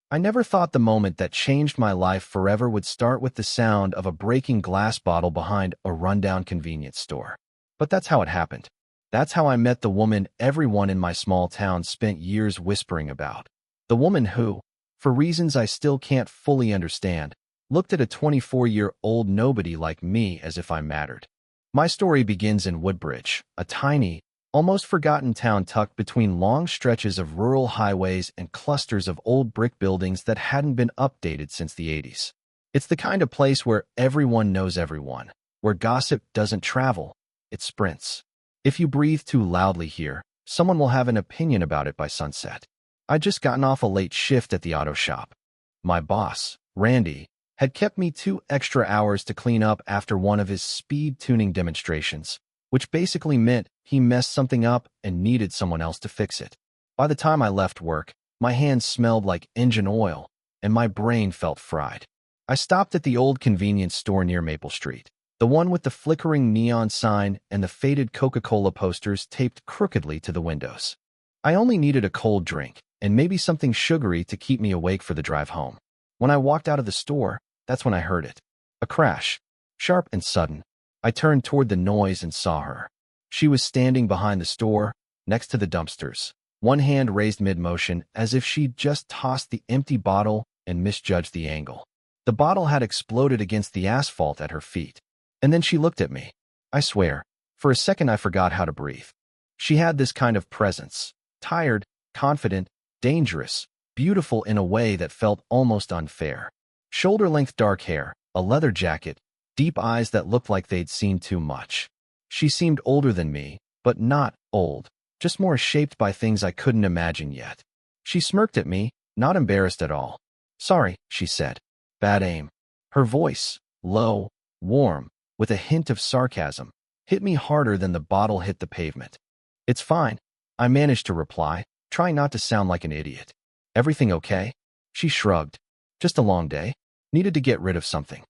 I never thought the moment that changed my life forever would start with the sound of a breaking glass bottle behind a rundown convenience store. But that's how it happened. That's how I met the woman everyone in my small town spent years whispering about. The woman who, for reasons I still can't fully understand, looked at a 24-year-old nobody like me as if I mattered. My story begins in Woodbridge, a tiny, almost forgotten town tucked between long stretches of rural highways and clusters of old brick buildings that hadn't been updated since the 80s. It's the kind of place where everyone knows everyone, where gossip doesn't travel, it sprints. If you breathe too loudly here, someone will have an opinion about it by sunset. I'd just gotten off a late shift at the auto shop. My boss, Randy, had kept me 2 extra hours to clean up after one of his speed tuning demonstrations, which basically meant he messed something up and needed someone else to fix it. By the time I left work, my hands smelled like engine oil, and my brain felt fried. I stopped at the old convenience store near Maple Street, the one with the flickering neon sign and the faded Coca-Cola posters taped crookedly to the windows. I only needed a cold drink, and maybe something sugary to keep me awake for the drive home. When I walked out of the store, that's when I heard it. A crash, sharp and sudden. I turned toward the noise and saw her. She was standing behind the store, next to the dumpsters, one hand raised mid-motion as if she'd just tossed the empty bottle and misjudged the angle. The bottle had exploded against the asphalt at her feet. And then she looked at me. I swear, for a second I forgot how to breathe. She had this kind of presence, tired, confident, dangerous, beautiful in a way that felt almost unfair. Shoulder-length dark hair, a leather jacket, deep eyes that looked like they'd seen too much. She seemed older than me, but not old, just more shaped by things I couldn't imagine yet. She smirked at me, not embarrassed at all. "Sorry," she said. "Bad aim." Her voice, low, warm, with a hint of sarcasm, hit me harder than the bottle hit the pavement. "It's fine," I managed to reply, trying not to sound like an idiot. "Everything okay?" She shrugged. "Just a long day. Needed to get rid of something."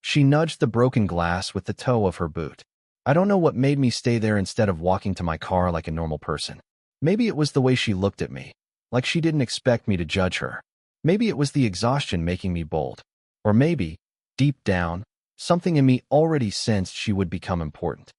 She nudged the broken glass with the toe of her boot. I don't know what made me stay there instead of walking to my car like a normal person. Maybe it was the way she looked at me, like she didn't expect me to judge her. Maybe it was the exhaustion making me bold. Or maybe, deep down, something in me already sensed she would become important.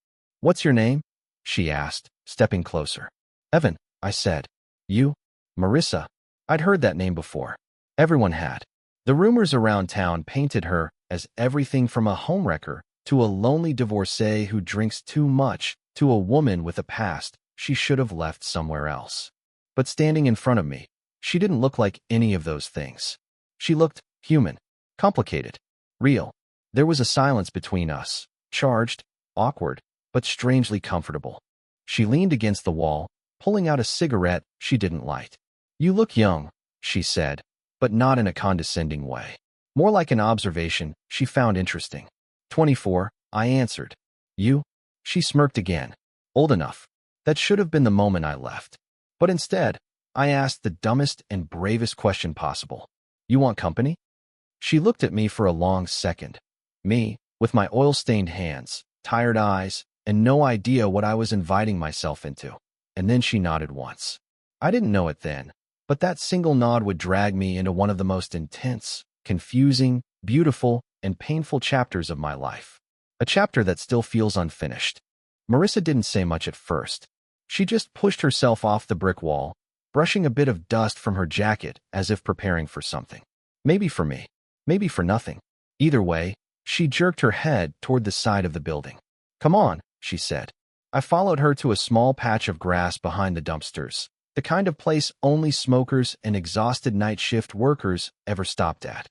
"What's your name?" she asked, stepping closer. "Evan," I said. "You?" "Marissa." I'd heard that name before. Everyone had. The rumors around town painted her as everything from a homewrecker to a lonely divorcee who drinks too much to a woman with a past she should have left somewhere else. But standing in front of me, she didn't look like any of those things. She looked human, complicated, real. There was a silence between us, charged, awkward, but strangely comfortable. She leaned against the wall, pulling out a cigarette she didn't light. "You look young," she said, but not in a condescending way. More like an observation she found interesting. 24, I answered. "You?" She smirked again. "Old enough." That should have been the moment I left. But instead, I asked the dumbest and bravest question possible. "You want company?" She looked at me for a long second. Me, with my oil-stained hands, tired eyes, and no idea what I was inviting myself into. And then she nodded once. I didn't know it then, but that single nod would drag me into one of the most intense, confusing, beautiful, and painful chapters of my life. A chapter that still feels unfinished. Marissa didn't say much at first. She just pushed herself off the brick wall, brushing a bit of dust from her jacket as if preparing for something. Maybe for me, maybe for nothing. Either way, she jerked her head toward the side of the building. "Come on," she said. I followed her to a small patch of grass behind the dumpsters, the kind of place only smokers and exhausted night shift workers ever stopped at.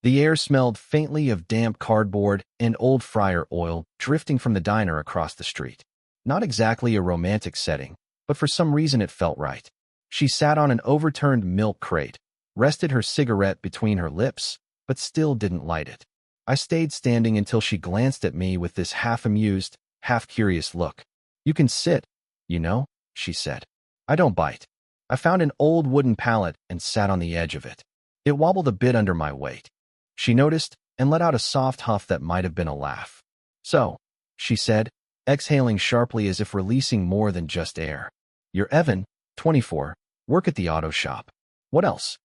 The air smelled faintly of damp cardboard and old fryer oil drifting from the diner across the street. Not exactly a romantic setting, but for some reason it felt right. She sat on an overturned milk crate, rested her cigarette between her lips, but still didn't light it. I stayed standing until she glanced at me with this half-amused, half-curious look. "You can sit, you know," she said. "I don't bite." I found an old wooden pallet and sat on the edge of it. It wobbled a bit under my weight. She noticed and let out a soft huff that might have been a laugh. "So," she said, exhaling sharply as if releasing more than just air. "You're Evan, 24, work at the auto shop. What else?"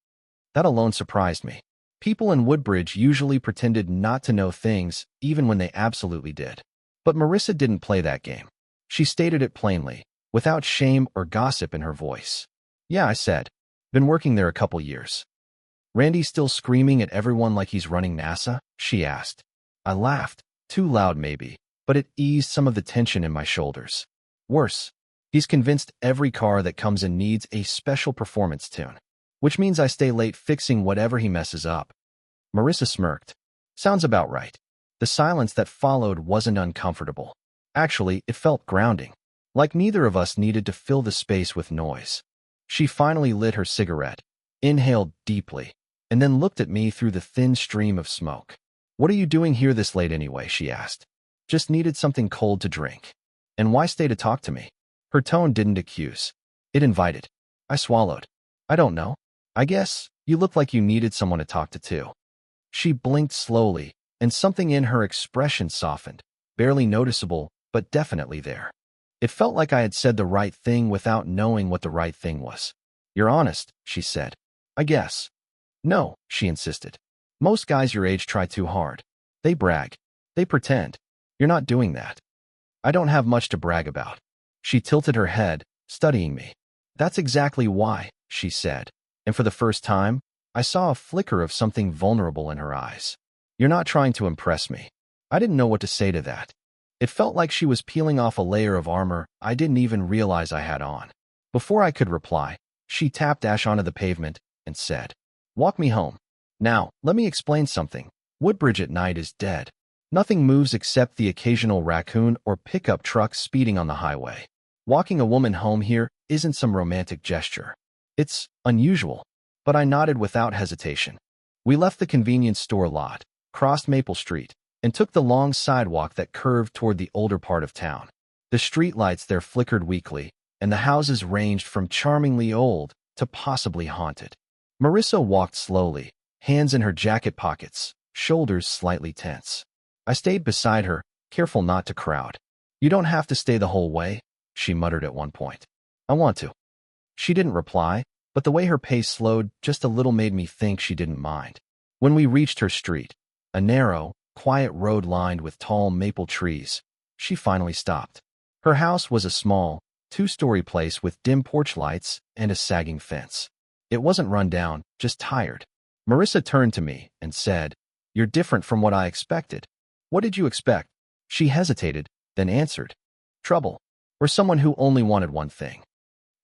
That alone surprised me. People in Woodbridge usually pretended not to know things, even when they absolutely did. But Marissa didn't play that game. She stated it plainly, without shame or gossip in her voice. Yeah, I said. Been working there a couple years. Randy's still screaming at everyone like he's running NASA? She asked. I laughed. Too loud maybe, but it eased some of the tension in my shoulders. Worse, he's convinced every car that comes in needs a special performance tune, which means I stay late fixing whatever he messes up. Marissa smirked. Sounds about right. The silence that followed wasn't uncomfortable. Actually, it felt grounding, like neither of us needed to fill the space with noise. She finally lit her cigarette, inhaled deeply, and then looked at me through the thin stream of smoke. What are you doing here this late anyway? She asked. Just needed something cold to drink. And why stay to talk to me? Her tone didn't accuse. It invited. I swallowed. I don't know. I guess you look like you needed someone to talk to too. She blinked slowly, and something in her expression softened, barely noticeable, but definitely there. It felt like I had said the right thing without knowing what the right thing was. You're honest, she said. I guess. No, she insisted. Most guys your age try too hard. They brag. They pretend. You're not doing that. I don't have much to brag about. She tilted her head, studying me. That's exactly why, she said, and for the first time, I saw a flicker of something vulnerable in her eyes. You're not trying to impress me. I didn't know what to say to that. It felt like she was peeling off a layer of armor I didn't even realize I had on. Before I could reply, she tapped Ash onto the pavement and said, Walk me home. Now, let me explain something. Woodbridge at night is dead. Nothing moves except the occasional raccoon or pickup truck speeding on the highway. Walking a woman home here isn't some romantic gesture. It's unusual, but I nodded without hesitation. We left the convenience store lot, crossed Maple Street, and took the long sidewalk that curved toward the older part of town. The streetlights there flickered weakly, and the houses ranged from charmingly old to possibly haunted. Marissa walked slowly, hands in her jacket pockets, shoulders slightly tense. I stayed beside her, careful not to crowd. You don't have to stay the whole way, she muttered at one point. I want to. She didn't reply, but the way her pace slowed just a little made me think she didn't mind. When we reached her street, a narrow, quiet road lined with tall maple trees, she finally stopped. Her house was a small, two-story place with dim porch lights and a sagging fence. It wasn't run down, just tired. Marissa turned to me and said, You're different from what I expected. What did you expect? She hesitated, then answered, Trouble, or someone who only wanted one thing.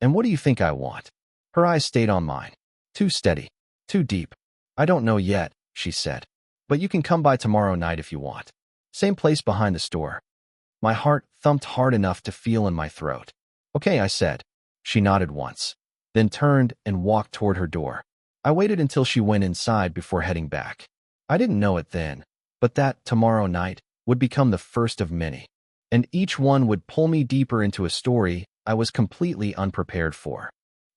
And what do you think I want? Her eyes stayed on mine. Too steady, too deep. I don't know yet, she said. But you can come by tomorrow night if you want. Same place behind the store. My heart thumped hard enough to feel in my throat. Okay, I said. She nodded once, then turned and walked toward her door. I waited until she went inside before heading back. I didn't know it then, but that tomorrow night would become the first of many, and each one would pull me deeper into a story I was completely unprepared for.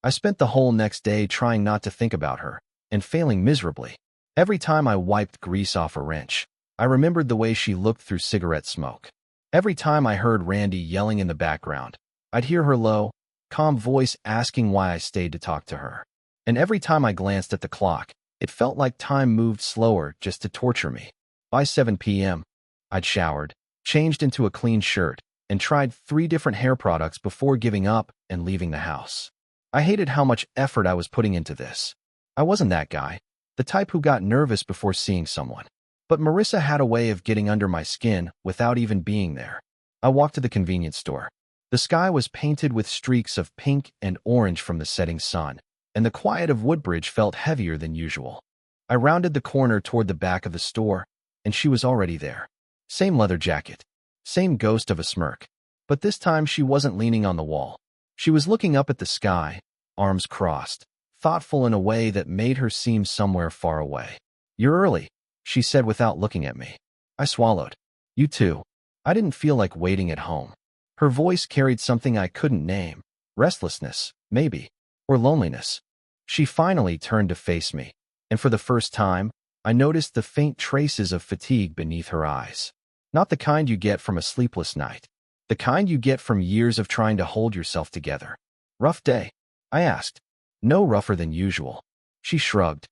I spent the whole next day trying not to think about her, and failing miserably. Every time I wiped grease off a wrench, I remembered the way she looked through cigarette smoke. Every time I heard Randy yelling in the background, I'd hear her low, calm voice asking why I stayed to talk to her. And every time I glanced at the clock, it felt like time moved slower just to torture me. By 7 p.m., I'd showered, changed into a clean shirt, and tried 3 different hair products before giving up and leaving the house. I hated how much effort I was putting into this. I wasn't that guy, the type who got nervous before seeing someone. But Marissa had a way of getting under my skin without even being there. I walked to the convenience store. The sky was painted with streaks of pink and orange from the setting sun, and the quiet of Woodbridge felt heavier than usual. I rounded the corner toward the back of the store, and she was already there. Same leather jacket, same ghost of a smirk, but this time she wasn't leaning on the wall. She was looking up at the sky, arms crossed, thoughtful in a way that made her seem somewhere far away. You're early, she said without looking at me. I swallowed. You too. I didn't feel like waiting at home. Her voice carried something I couldn't name. Restlessness, maybe, or loneliness. She finally turned to face me, and for the first time, I noticed the faint traces of fatigue beneath her eyes. Not the kind you get from a sleepless night. The kind you get from years of trying to hold yourself together. Rough day? I asked. No rougher than usual. She shrugged.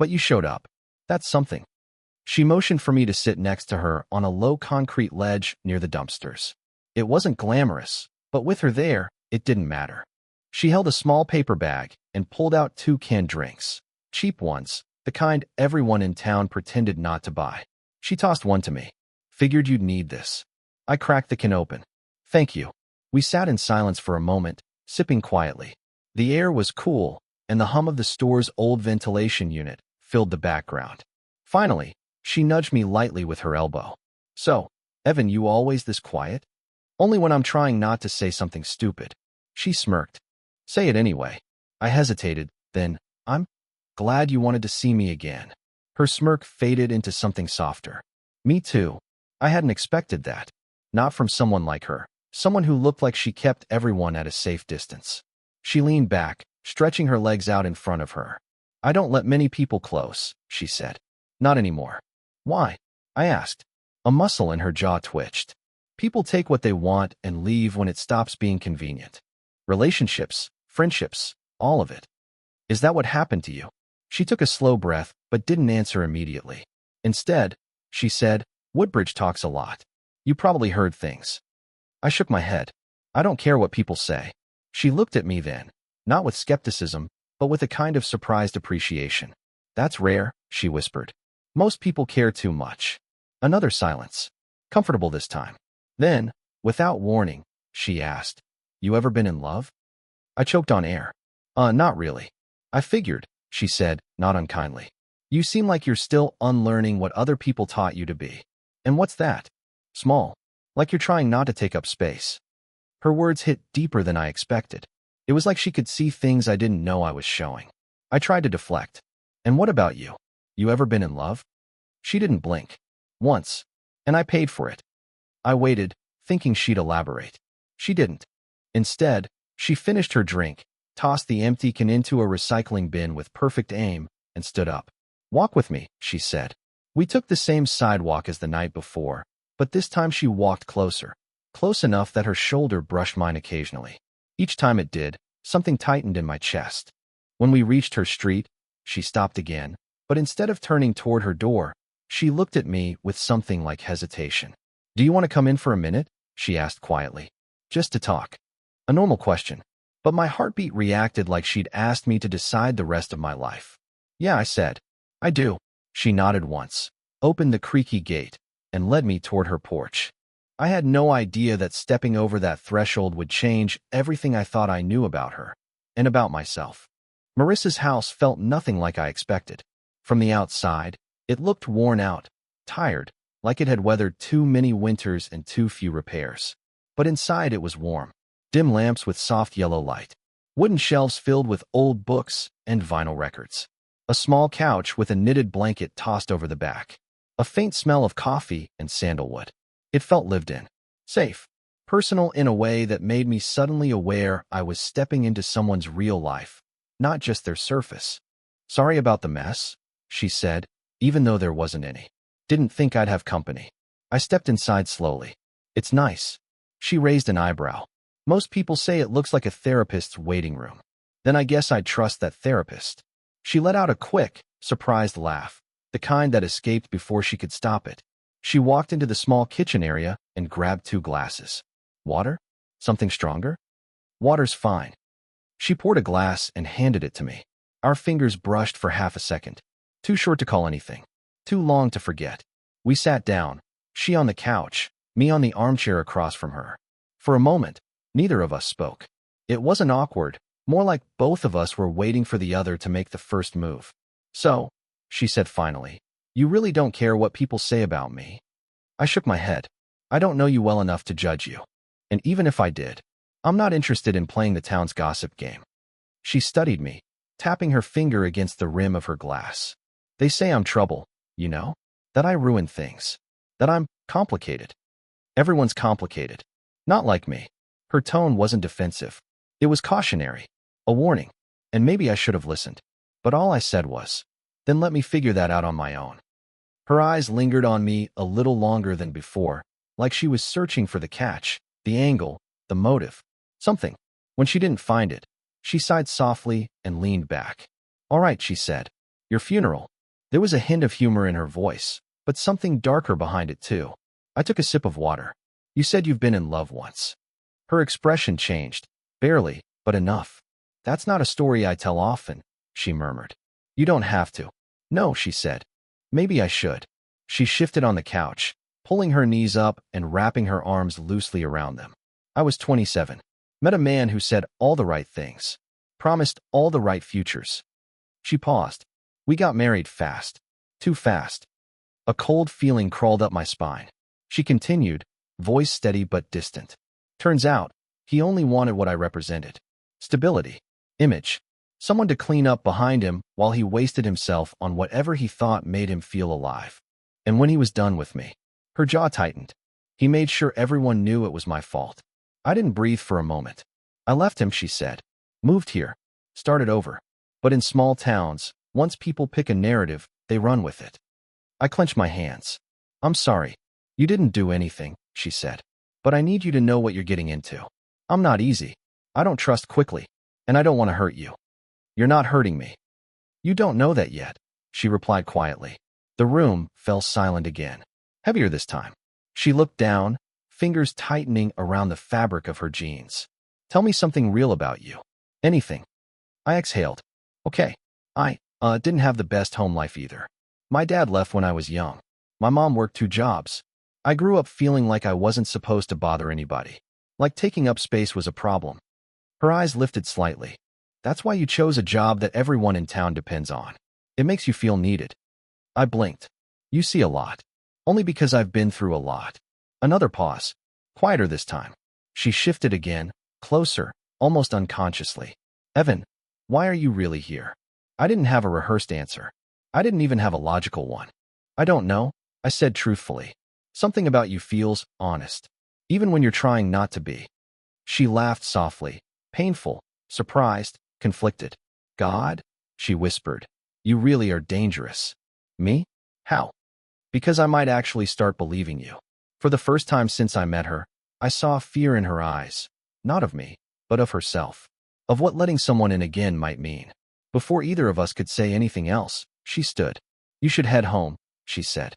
But you showed up. That's something. She motioned for me to sit next to her on a low concrete ledge near the dumpsters. It wasn't glamorous, but with her there, it didn't matter. She held a small paper bag and pulled out 2 canned drinks. Cheap ones, the kind everyone in town pretended not to buy. She tossed one to me. Figured you'd need this. I cracked the can open. Thank you. We sat in silence for a moment, sipping quietly. The air was cool, and the hum of the store's old ventilation unit filled the background. Finally, she nudged me lightly with her elbow. So, Evan, you always this quiet? Only when I'm trying not to say something stupid. She smirked. Say it anyway. I hesitated, then, I'm glad you wanted to see me again. Her smirk faded into something softer. Me too. I hadn't expected that. Not from someone like her. Someone who looked like she kept everyone at a safe distance. She leaned back, stretching her legs out in front of her. I don't let many people close, she said. Not anymore. Why? I asked. A muscle in her jaw twitched. People take what they want and leave when it stops being convenient. Relationships, friendships, all of it. Is that what happened to you? She took a slow breath, but didn't answer immediately. Instead, she said, Woodbridge talks a lot. You probably heard things. I shook my head. I don't care what people say. She looked at me then, not with skepticism, but with a kind of surprised appreciation. That's rare, she whispered. Most people care too much. Another silence. Comfortable this time. Then, without warning, she asked, You ever been in love? I choked on air. Not really. I figured, she said, not unkindly. You seem like you're still unlearning what other people taught you to be. And what's that? Small. Like you're trying not to take up space. Her words hit deeper than I expected. It was like she could see things I didn't know I was showing. I tried to deflect. And what about you? You ever been in love? She didn't blink. Once. And I paid for it. I waited, thinking she'd elaborate. She didn't. Instead, she finished her drink, tossed the empty can into a recycling bin with perfect aim, and stood up. Walk with me, she said. We took the same sidewalk as the night before, but this time she walked closer, close enough that her shoulder brushed mine occasionally. Each time it did, something tightened in my chest. When we reached her street, she stopped again, but instead of turning toward her door, she looked at me with something like hesitation. Do you want to come in for a minute? She asked quietly. Just to talk. A normal question. But my heartbeat reacted like she'd asked me to decide the rest of my life. Yeah, I said. I do. She nodded once, opened the creaky gate, and led me toward her porch. I had no idea that stepping over that threshold would change everything I thought I knew about her, and about myself. Marissa's house felt nothing like I expected. From the outside, it looked worn out, tired, like it had weathered too many winters and too few repairs. But inside it was warm. Dim lamps with soft yellow light. Wooden shelves filled with old books and vinyl records. A small couch with a knitted blanket tossed over the back. A faint smell of coffee and sandalwood. It felt lived in. Safe. Personal in a way that made me suddenly aware I was stepping into someone's real life, not just their surface. Sorry about the mess, she said, even though there wasn't any. Didn't think I'd have company. I stepped inside slowly. It's nice. She raised an eyebrow. Most people say it looks like a therapist's waiting room. Then I guess I'd trust that therapist. She let out a quick, surprised laugh, the kind that escaped before she could stop it. She walked into the small kitchen area and grabbed 2 glasses. Water? Something stronger? Water's fine. She poured a glass and handed it to me. Our fingers brushed for half a second. Too short to call anything. Too long to forget. We sat down, she on the couch, me on the armchair across from her. For a moment, neither of us spoke. It wasn't awkward, more like both of us were waiting for the other to make the first move. So, she said finally, you really don't care what people say about me? I shook my head. I don't know you well enough to judge you. And even if I did, I'm not interested in playing the town's gossip game. She studied me, tapping her finger against the rim of her glass. They say I'm trouble, you know? That I ruin things. That I'm complicated. Everyone's complicated. Not like me. Her tone wasn't defensive. It was cautionary. A warning. And maybe I should have listened. But all I said was, then let me figure that out on my own. Her eyes lingered on me a little longer than before, like she was searching for the catch, the angle, the motive, something. When she didn't find it, she sighed softly and leaned back. All right, she said. Your funeral, There was a hint of humor in her voice, but something darker behind it too. I took a sip of water. You said you've been in love once. Her expression changed. Barely, but enough. That's not a story I tell often, she murmured. You don't have to. No, she said. Maybe I should. She shifted on the couch, pulling her knees up and wrapping her arms loosely around them. I was 27. Met a man who said all the right things. Promised all the right futures. She paused. We got married fast. Too fast. A cold feeling crawled up my spine. She continued, voice steady but distant. Turns out, he only wanted what I represented. Stability. Image. Someone to clean up behind him while he wasted himself on whatever he thought made him feel alive. And when he was done with me, her jaw tightened. He made sure everyone knew it was my fault. I didn't breathe for a moment. I left him, she said. Moved here. Started over. But in small towns, once people pick a narrative, they run with it. I clenched my hands. I'm sorry. You didn't do anything, she said. But I need you to know what you're getting into. I'm not easy. I don't trust quickly. And I don't want to hurt you. You're not hurting me. You don't know that yet, she replied quietly. The room fell silent again. Heavier this time. She looked down, fingers tightening around the fabric of her jeans. Tell me something real about you. Anything. I exhaled. Okay. I didn't have the best home life either. My dad left when I was young. My mom worked 2 jobs. I grew up feeling like I wasn't supposed to bother anybody. Like taking up space was a problem. Her eyes lifted slightly. That's why you chose a job that everyone in town depends on. It makes you feel needed. I blinked. You see a lot. Only because I've been through a lot. Another pause. Quieter this time. She shifted again, closer, almost unconsciously. Evan, why are you really here? I didn't have a rehearsed answer. I didn't even have a logical one. I don't know, I said truthfully. Something about you feels honest, even when you're trying not to be. She laughed softly, painful, surprised, conflicted. God, she whispered, you really are dangerous. Me? How? Because I might actually start believing you. For the first time since I met her, I saw fear in her eyes, not of me, but of herself, of what letting someone in again might mean. Before either of us could say anything else, she stood. You should head home, she said.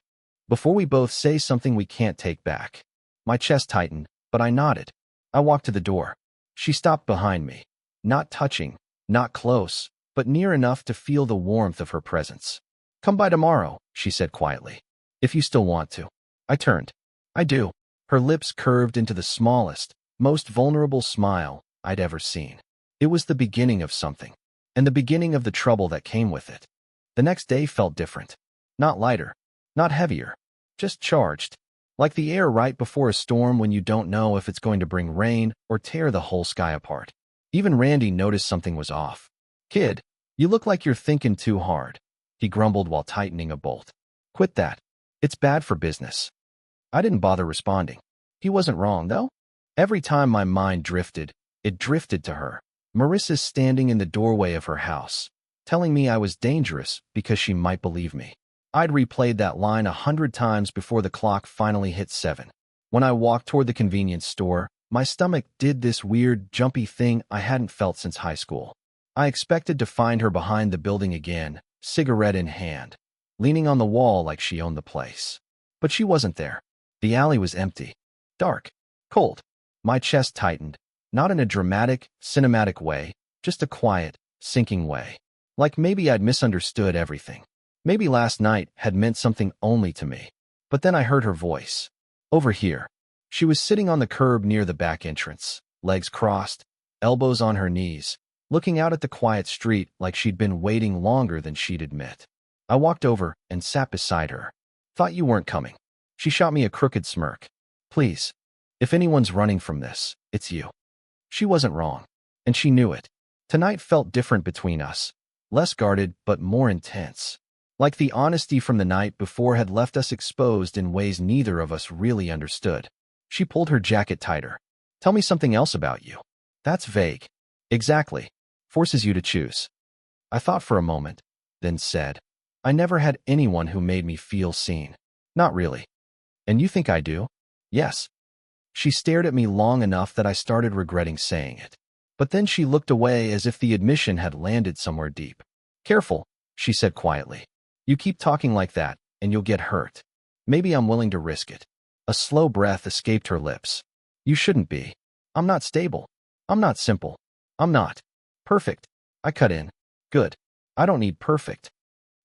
Before we both say something we can't take back. My chest tightened, but I nodded. I walked to the door. She stopped behind me. Not touching, not close, but near enough to feel the warmth of her presence. Come by tomorrow, she said quietly. If you still want to. I turned. I do. Her lips curved into the smallest, most vulnerable smile I'd ever seen. It was the beginning of something, and the beginning of the trouble that came with it. The next day felt different. Not lighter, not heavier, just charged. Like the air right before a storm when you don't know if it's going to bring rain or tear the whole sky apart. Even Randy noticed something was off. Kid, you look like you're thinking too hard, he grumbled while tightening a bolt. Quit that. It's bad for business. I didn't bother responding. He wasn't wrong, though. Every time my mind drifted, it drifted to her. Marissa's standing in the doorway of her house, telling me I was dangerous because she might believe me. I'd replayed that line 100 times before the clock finally hit 7. When I walked toward the convenience store, my stomach did this weird, jumpy thing I hadn't felt since high school. I expected to find her behind the building again, cigarette in hand, leaning on the wall like she owned the place. But she wasn't there. The alley was empty. Dark. Cold. My chest tightened, not in a dramatic, cinematic way, just a quiet, sinking way. Like maybe I'd misunderstood everything. Maybe last night had meant something only to me. But then I heard her voice. Over here. She was sitting on the curb near the back entrance, legs crossed, elbows on her knees, looking out at the quiet street like she'd been waiting longer than she'd admit. I walked over and sat beside her. Thought you weren't coming. She shot me a crooked smirk. Please. If anyone's running from this, it's you. She wasn't wrong. And she knew it. Tonight felt different between us. Less guarded, but more intense. Like the honesty from the night before had left us exposed in ways neither of us really understood. She pulled her jacket tighter. Tell me something else about you. That's vague. Exactly. Forces you to choose. I thought for a moment, then said, I never had anyone who made me feel seen. Not really. And you think I do? Yes. She stared at me long enough that I started regretting saying it. But then she looked away as if the admission had landed somewhere deep. Careful, she said quietly. You keep talking like that, and you'll get hurt. Maybe I'm willing to risk it. A slow breath escaped her lips. You shouldn't be. I'm not stable. I'm not simple. I'm not perfect. I cut in. Good. I don't need perfect.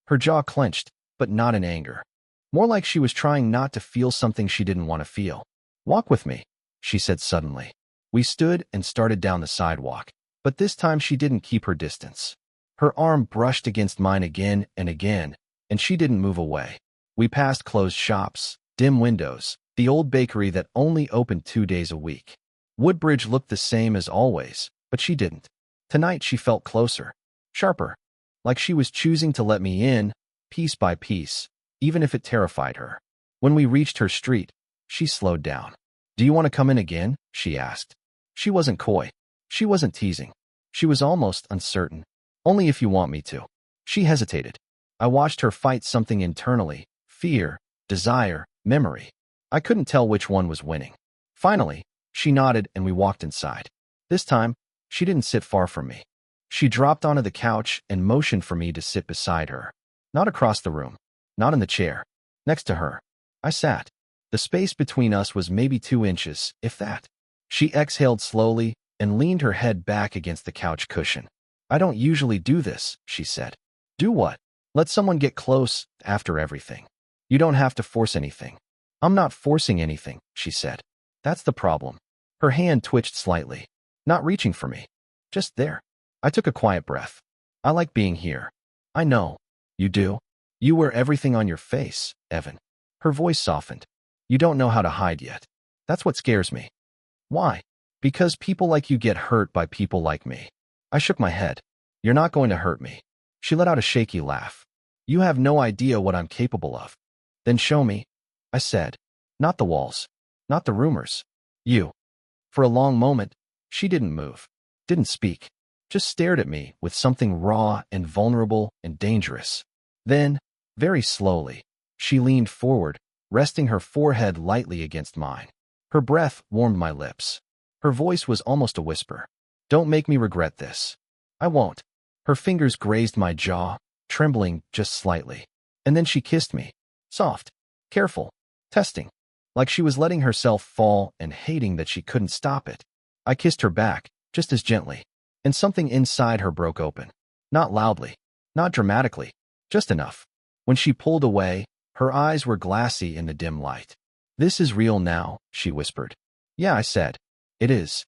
Her jaw clenched, but not in anger. More like she was trying not to feel something she didn't want to feel. Walk with me, she said suddenly. We stood and started down the sidewalk, but this time she didn't keep her distance. Her arm brushed against mine again and again, and she didn't move away. We passed closed shops, dim windows, the old bakery that only opened 2 days a week. Woodbridge looked the same as always, but she didn't. Tonight she felt closer, sharper, like she was choosing to let me in, piece by piece, even if it terrified her. When we reached her street, she slowed down. Do you want to come in again? She asked. She wasn't coy. She wasn't teasing. She was almost uncertain. Only if you want me to. She hesitated. I watched her fight something internally, fear, desire, memory. I couldn't tell which one was winning. Finally, she nodded and we walked inside. This time, she didn't sit far from me. She dropped onto the couch and motioned for me to sit beside her. Not across the room. Not in the chair. Next to her. I sat. The space between us was maybe 2 inches, if that. She exhaled slowly and leaned her head back against the couch cushion. I don't usually do this, she said. Do what? Let someone get close after everything. You don't have to force anything. I'm not forcing anything, she said. That's the problem. Her hand twitched slightly. Not reaching for me. Just there. I took a quiet breath. I like being here. I know. You do? You wear everything on your face, Evan. Her voice softened. You don't know how to hide yet. That's what scares me. Why? Because people like you get hurt by people like me. I shook my head. You're not going to hurt me. She let out a shaky laugh. You have no idea what I'm capable of. Then show me, I said. Not the walls. Not the rumors. You. For a long moment, she didn't move. Didn't speak. Just stared at me with something raw and vulnerable and dangerous. Then, very slowly, she leaned forward, resting her forehead lightly against mine. Her breath warmed my lips. Her voice was almost a whisper. Don't make me regret this. I won't. Her fingers grazed my jaw, trembling just slightly. And then she kissed me. Soft. Careful. Testing. Like she was letting herself fall and hating that she couldn't stop it. I kissed her back, just as gently. And something inside her broke open. Not loudly. Not dramatically. Just enough. When she pulled away, her eyes were glassy in the dim light. This is real now, she whispered. Yeah, I said. It is.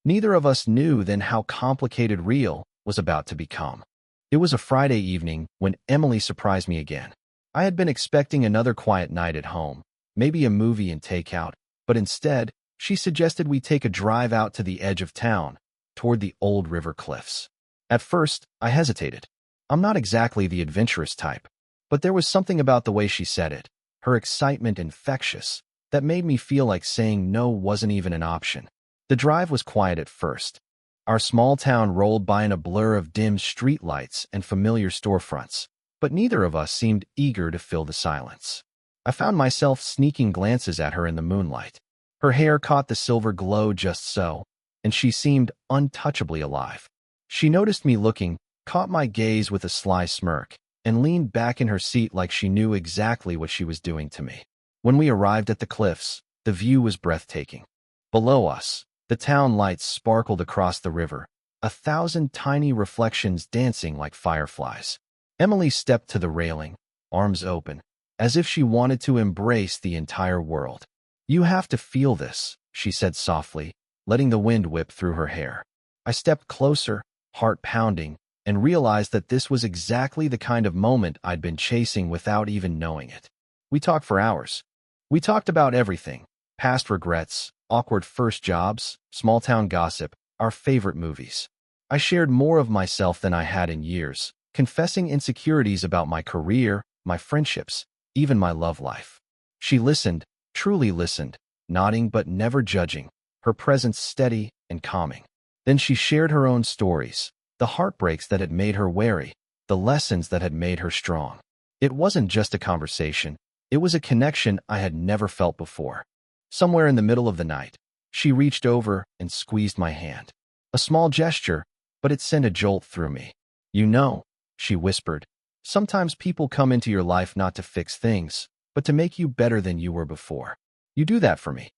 Neither of us knew then how complicated real was about to become. It was a Friday evening when Emily surprised me again. I had been expecting another quiet night at home, maybe a movie and takeout, but instead, she suggested we take a drive out to the edge of town, toward the old river cliffs. At first, I hesitated. I'm not exactly the adventurous type, but there was something about the way she said it, her excitement infectious, that made me feel like saying no wasn't even an option. The drive was quiet at first. Our small town rolled by in a blur of dim streetlights and familiar storefronts, but neither of us seemed eager to fill the silence. I found myself sneaking glances at her in the moonlight. Her hair caught the silver glow just so, and she seemed untouchably alive. She noticed me looking, caught my gaze with a sly smirk, and leaned back in her seat like she knew exactly what she was doing to me. When we arrived at the cliffs, the view was breathtaking. Below us, the town lights sparkled across the river, 1,000 tiny reflections dancing like fireflies. Emily stepped to the railing, arms open, as if she wanted to embrace the entire world. You have to feel this, she said softly, letting the wind whip through her hair. I stepped closer, heart pounding, and realized that this was exactly the kind of moment I'd been chasing without even knowing it. We talked for hours. We talked about everything, past regrets, awkward first jobs, small-town gossip, our favorite movies. I shared more of myself than I had in years, confessing insecurities about my career, my friendships, even my love life. She listened, truly listened, nodding but never judging, her presence steady and calming. Then she shared her own stories, the heartbreaks that had made her wary, the lessons that had made her strong. It wasn't just a conversation, it was a connection I had never felt before. Somewhere in the middle of the night, she reached over and squeezed my hand. A small gesture, but it sent a jolt through me. You know, she whispered, Sometimes people come into your life not to fix things, but to make you better than you were before. You do that for me.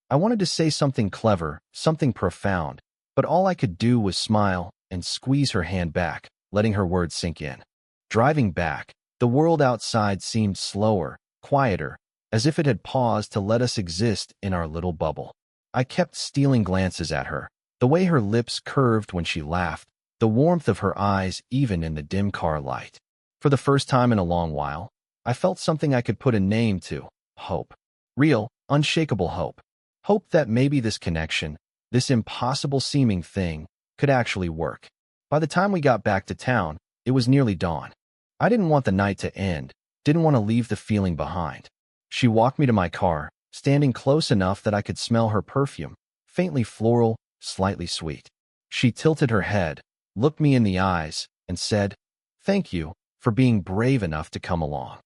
I wanted to say something clever, something profound, but all I could do was smile and squeeze her hand back, letting her words sink in. Driving back, the world outside seemed slower, quieter, as if it had paused to let us exist in our little bubble. I kept stealing glances at her, the way her lips curved when she laughed, the warmth of her eyes even in the dim car light. For the first time in a long while, I felt something I could put a name to: hope. Real, unshakable hope. Hope that maybe this connection, this impossible-seeming thing, could actually work. By the time we got back to town, it was nearly dawn. I didn't want the night to end, didn't want to leave the feeling behind. She walked me to my car, standing close enough that I could smell her perfume, faintly floral, slightly sweet. She tilted her head, looked me in the eyes, and said, "Thank you for being brave enough to come along."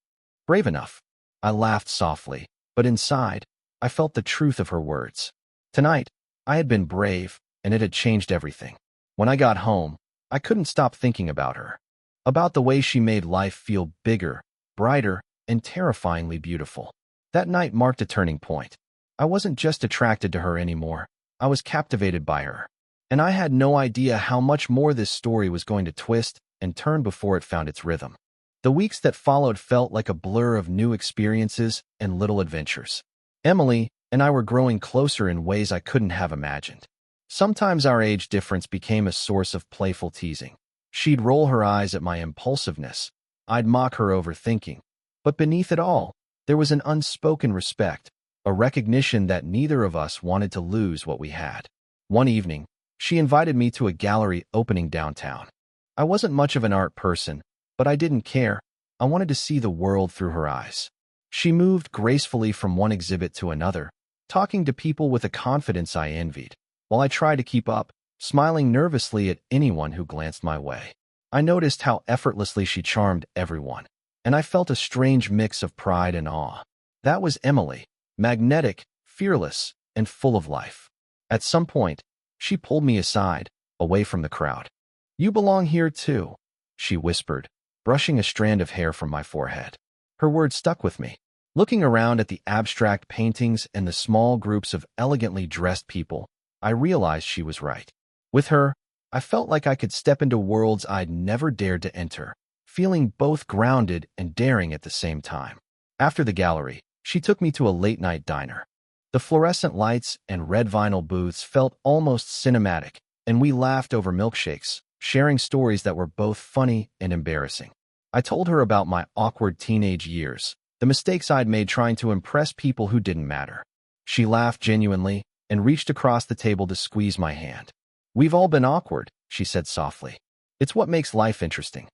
Brave enough. I laughed softly, but inside, I felt the truth of her words. Tonight, I had been brave, and it had changed everything. When I got home, I couldn't stop thinking about her, about the way she made life feel bigger, brighter, and terrifyingly beautiful. That night marked a turning point. I wasn't just attracted to her anymore. I was captivated by her. And I had no idea how much more this story was going to twist and turn before it found its rhythm. The weeks that followed felt like a blur of new experiences and little adventures. Emily and I were growing closer in ways I couldn't have imagined. Sometimes our age difference became a source of playful teasing. She'd roll her eyes at my impulsiveness. I'd mock her overthinking. But beneath it all, there was an unspoken respect, a recognition that neither of us wanted to lose what we had. One evening, she invited me to a gallery opening downtown. I wasn't much of an art person, but I didn't care. I wanted to see the world through her eyes. She moved gracefully from one exhibit to another, talking to people with a confidence I envied, while I tried to keep up, smiling nervously at anyone who glanced my way. I noticed how effortlessly she charmed everyone, and I felt a strange mix of pride and awe. That was Emily, magnetic, fearless, and full of life. At some point, she pulled me aside, away from the crowd. "You belong here too," she whispered, brushing a strand of hair from my forehead. Her words stuck with me. Looking around at the abstract paintings and the small groups of elegantly dressed people, I realized she was right. With her, I felt like I could step into worlds I'd never dared to enter, feeling both grounded and daring at the same time. After the gallery, she took me to a late-night diner. The fluorescent lights and red vinyl booths felt almost cinematic, and we laughed over milkshakes, sharing stories that were both funny and embarrassing. I told her about my awkward teenage years, the mistakes I'd made trying to impress people who didn't matter. She laughed genuinely and reached across the table to squeeze my hand. "We've all been awkward," she said softly. "It's what makes life interesting."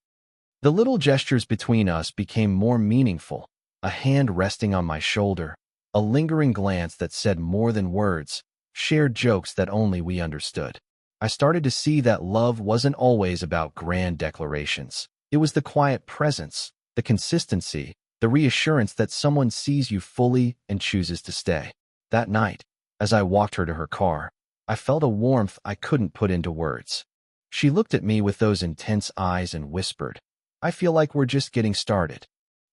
The little gestures between us became more meaningful, a hand resting on my shoulder, a lingering glance that said more than words, shared jokes that only we understood. I started to see that love wasn't always about grand declarations. It was the quiet presence, the consistency, the reassurance that someone sees you fully and chooses to stay. That night, as I walked her to her car, I felt a warmth I couldn't put into words. She looked at me with those intense eyes and whispered, "I feel like we're just getting started."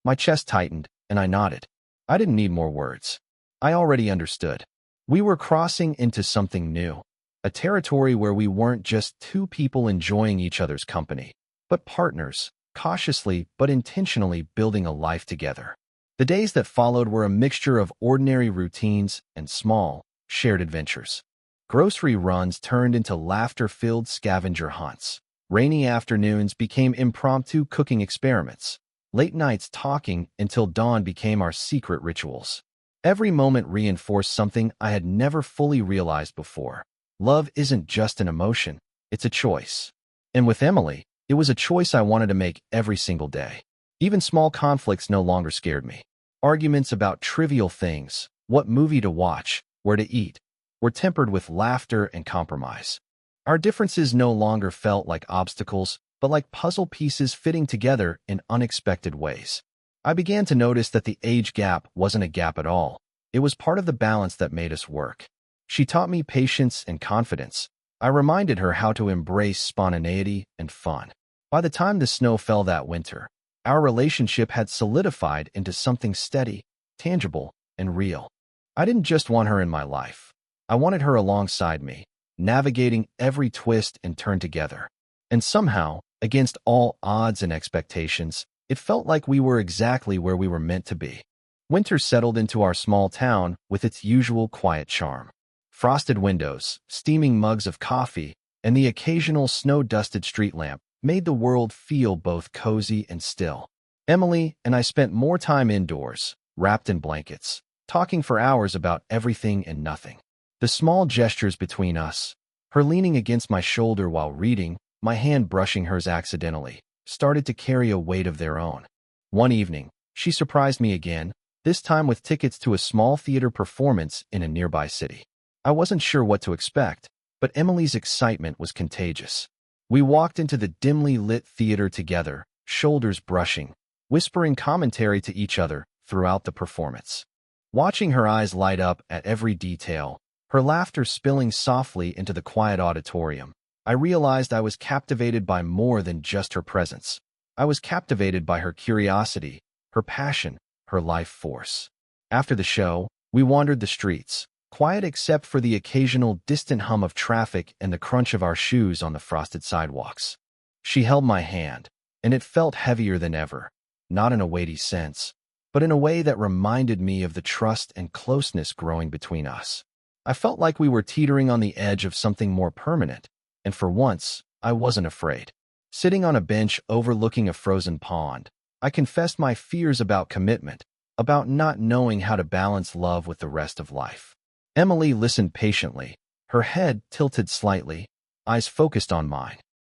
My chest tightened, and I nodded. I didn't need more words. I already understood. We were crossing into something new, a territory where we weren't just two people enjoying each other's company, but partners, cautiously but intentionally building a life together. The days that followed were a mixture of ordinary routines and small, shared adventures. Grocery runs turned into laughter-filled scavenger hunts. Rainy afternoons became impromptu cooking experiments. Late nights talking until dawn became our secret rituals. Every moment reinforced something I had never fully realized before. Love isn't just an emotion, it's a choice. And with Emily, it was a choice I wanted to make every single day. Even small conflicts no longer scared me. Arguments about trivial things, what movie to watch, where to eat, were tempered with laughter and compromise. Our differences no longer felt like obstacles, but like puzzle pieces fitting together in unexpected ways. I began to notice that the age gap wasn't a gap at all. It was part of the balance that made us work. She taught me patience and confidence. I reminded her how to embrace spontaneity and fun. By the time the snow fell that winter, Our relationship had solidified into something steady, tangible, and real. I didn't just want her in my life. I wanted her alongside me, navigating every twist and turn together. And somehow, against all odds and expectations, it felt like we were exactly where we were meant to be. Winter settled into our small town with its usual quiet charm. Frosted windows, steaming mugs of coffee, and the occasional snow-dusted street lamp made the world feel both cozy and still. Emily and I spent more time indoors, wrapped in blankets, talking for hours about everything and nothing. The small gestures between us, her leaning against my shoulder while reading, my hand brushing hers accidentally, started to carry a weight of their own. One evening, she surprised me again, this time with tickets to a small theater performance in a nearby city. I wasn't sure what to expect, but Emily's excitement was contagious. We walked into the dimly lit theater together, shoulders brushing, whispering commentary to each other throughout the performance. Watching her eyes light up at every detail, her laughter spilling softly into the quiet auditorium, I realized I was captivated by more than just her presence. I was captivated by her curiosity, her passion, her life force. After the show, we wandered the streets, quiet except for the occasional distant hum of traffic and the crunch of our shoes on the frosted sidewalks. She held my hand, and it felt heavier than ever, not in a weighty sense, but in a way that reminded me of the trust and closeness growing between us. I felt like we were teetering on the edge of something more permanent, and for once, I wasn't afraid. Sitting on a bench overlooking a frozen pond, I confessed my fears about commitment, about not knowing how to balance love with the rest of life. Emily listened patiently, her head tilted slightly, eyes focused on mine.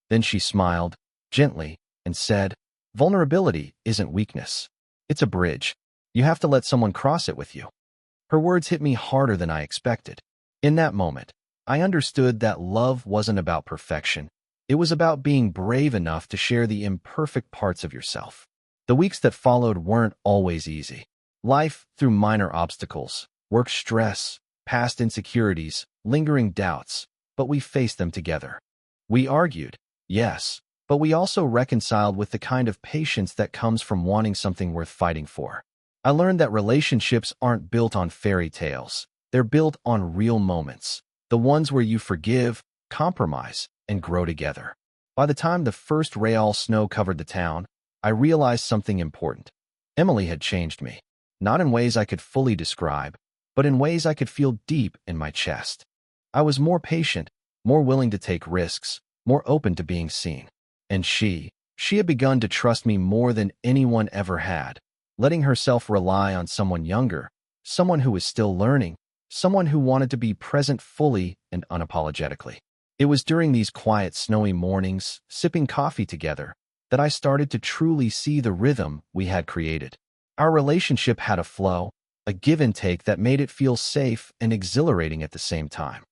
Then she smiled, gently, and said, "Vulnerability isn't weakness. It's a bridge. You have to let someone cross it with you." Her words hit me harder than I expected. In that moment, I understood that love wasn't about perfection. It was about being brave enough to share the imperfect parts of yourself. The weeks that followed weren't always easy. Life threw minor obstacles, work stress, past insecurities, lingering doubts, but we faced them together. We argued, yes, but we also reconciled with the kind of patience that comes from wanting something worth fighting for. I learned that relationships aren't built on fairy tales. They're built on real moments, the ones where you forgive, compromise, and grow together. By the time the first real snow covered the town, I realized something important. Emily had changed me, not in ways I could fully describe, but in ways I could feel deep in my chest. I was more patient, more willing to take risks, more open to being seen. And she had begun to trust me more than anyone ever had, letting herself rely on someone younger, someone who was still learning, someone who wanted to be present fully and unapologetically. It was during these quiet, snowy mornings, sipping coffee together, that I started to truly see the rhythm we had created. Our relationship had a flow, a give and take that made it feel safe and exhilarating at the same time.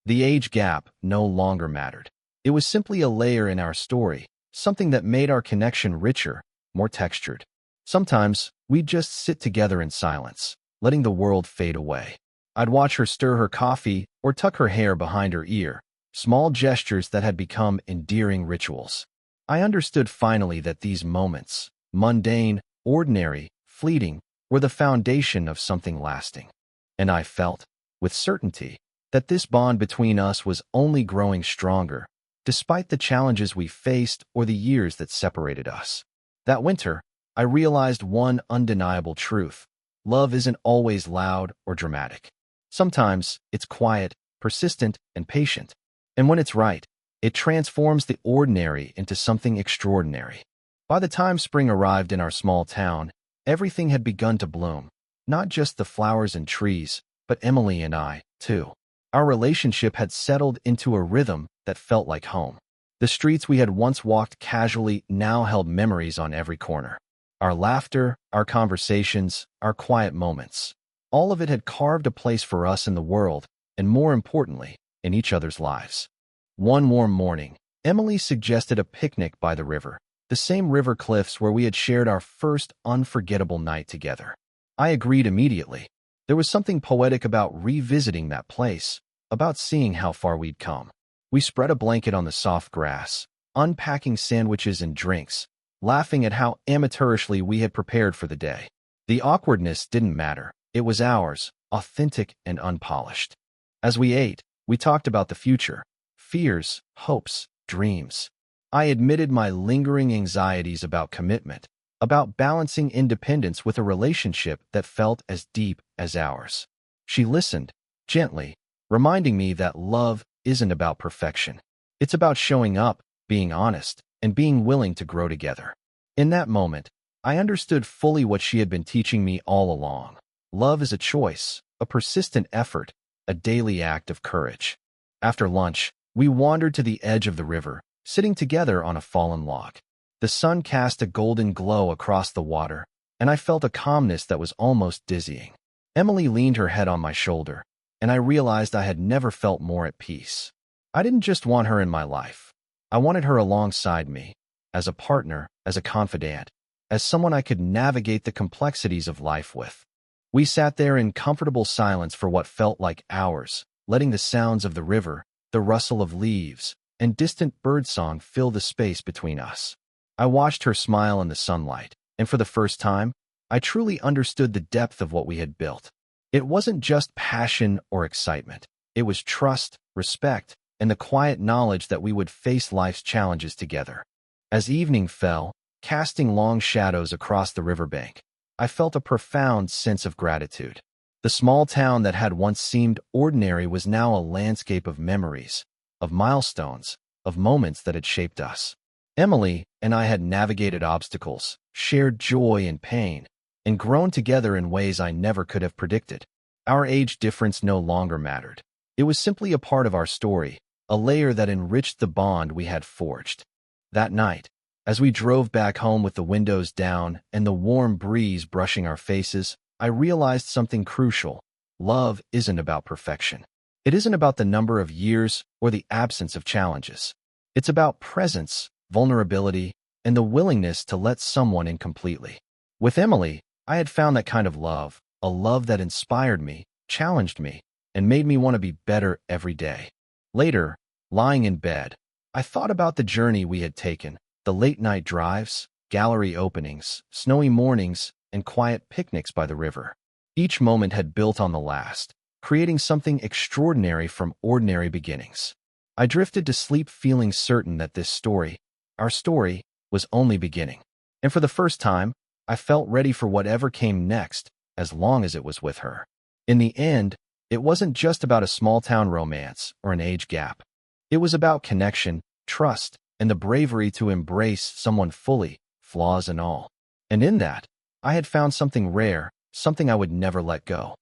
The age gap no longer mattered. It was simply a layer in our story, something that made our connection richer, more textured. Sometimes, we'd just sit together in silence, letting the world fade away. I'd watch her stir her coffee or tuck her hair behind her ear, small gestures that had become endearing rituals. I understood finally that these moments, mundane, ordinary, fleeting, were the foundation of something lasting. And I felt, with certainty, that this bond between us was only growing stronger, despite the challenges we faced or the years that separated us. That winter, I realized one undeniable truth. Love isn't always loud or dramatic. Sometimes, it's quiet, persistent, and patient. And when it's right, it transforms the ordinary into something extraordinary. By the time spring arrived in our small town, everything had begun to bloom. Not just the flowers and trees, but Emily and I, too. Our relationship had settled into a rhythm that felt like home. The streets we had once walked casually now held memories on every corner. Our laughter, our conversations, our quiet moments. All of it had carved a place for us in the world, and more importantly, in each other's lives. One warm morning, Emily suggested a picnic by the river, the same river cliffs where we had shared our first unforgettable night together. I agreed immediately. There was something poetic about revisiting that place, about seeing how far we'd come. We spread a blanket on the soft grass, unpacking sandwiches and drinks, laughing at how amateurishly we had prepared for the day. The awkwardness didn't matter. It was ours, authentic and unpolished. As we ate, we talked about the future, fears, hopes, dreams. I admitted my lingering anxieties about commitment, about balancing independence with a relationship that felt as deep as ours. She listened, gently, reminding me that love isn't about perfection. It's about showing up, being honest, and being willing to grow together. In that moment, I understood fully what she had been teaching me all along. Love is a choice, a persistent effort, a daily act of courage. After lunch, we wandered to the edge of the river, sitting together on a fallen log. The sun cast a golden glow across the water, and I felt a calmness that was almost dizzying. Emily leaned her head on my shoulder, and I realized I had never felt more at peace. I didn't just want her in my life. I wanted her alongside me, as a partner, as a confidant, as someone I could navigate the complexities of life with. We sat there in comfortable silence for what felt like hours, letting the sounds of the river, the rustle of leaves, and distant birdsong fill the space between us. I watched her smile in the sunlight, and for the first time, I truly understood the depth of what we had built. It wasn't just passion or excitement. It was trust, respect, and the quiet knowledge that we would face life's challenges together. As evening fell, casting long shadows across the riverbank, I felt a profound sense of gratitude. The small town that had once seemed ordinary was now a landscape of memories, of milestones, of moments that had shaped us. Emily and I had navigated obstacles, shared joy and pain, and grown together in ways I never could have predicted. Our age difference no longer mattered. It was simply a part of our story, a layer that enriched the bond we had forged. That night, as we drove back home with the windows down and the warm breeze brushing our faces, I realized something crucial. Love isn't about perfection. It isn't about the number of years or the absence of challenges. It's about presence, vulnerability, and the willingness to let someone in completely. With Emily, I had found that kind of love, a love that inspired me, challenged me, and made me want to be better every day. Later, lying in bed, I thought about the journey we had taken, the late-night drives, gallery openings, snowy mornings, and quiet picnics by the river. Each moment had built on the last, creating something extraordinary from ordinary beginnings. I drifted to sleep feeling certain that this story, our story, was only beginning. And for the first time, I felt ready for whatever came next, as long as it was with her. In the end, it wasn't just about a small-town romance or an age gap. It was about connection, trust, and the bravery to embrace someone fully, flaws and all. And in that, I had found something rare, something I would never let go.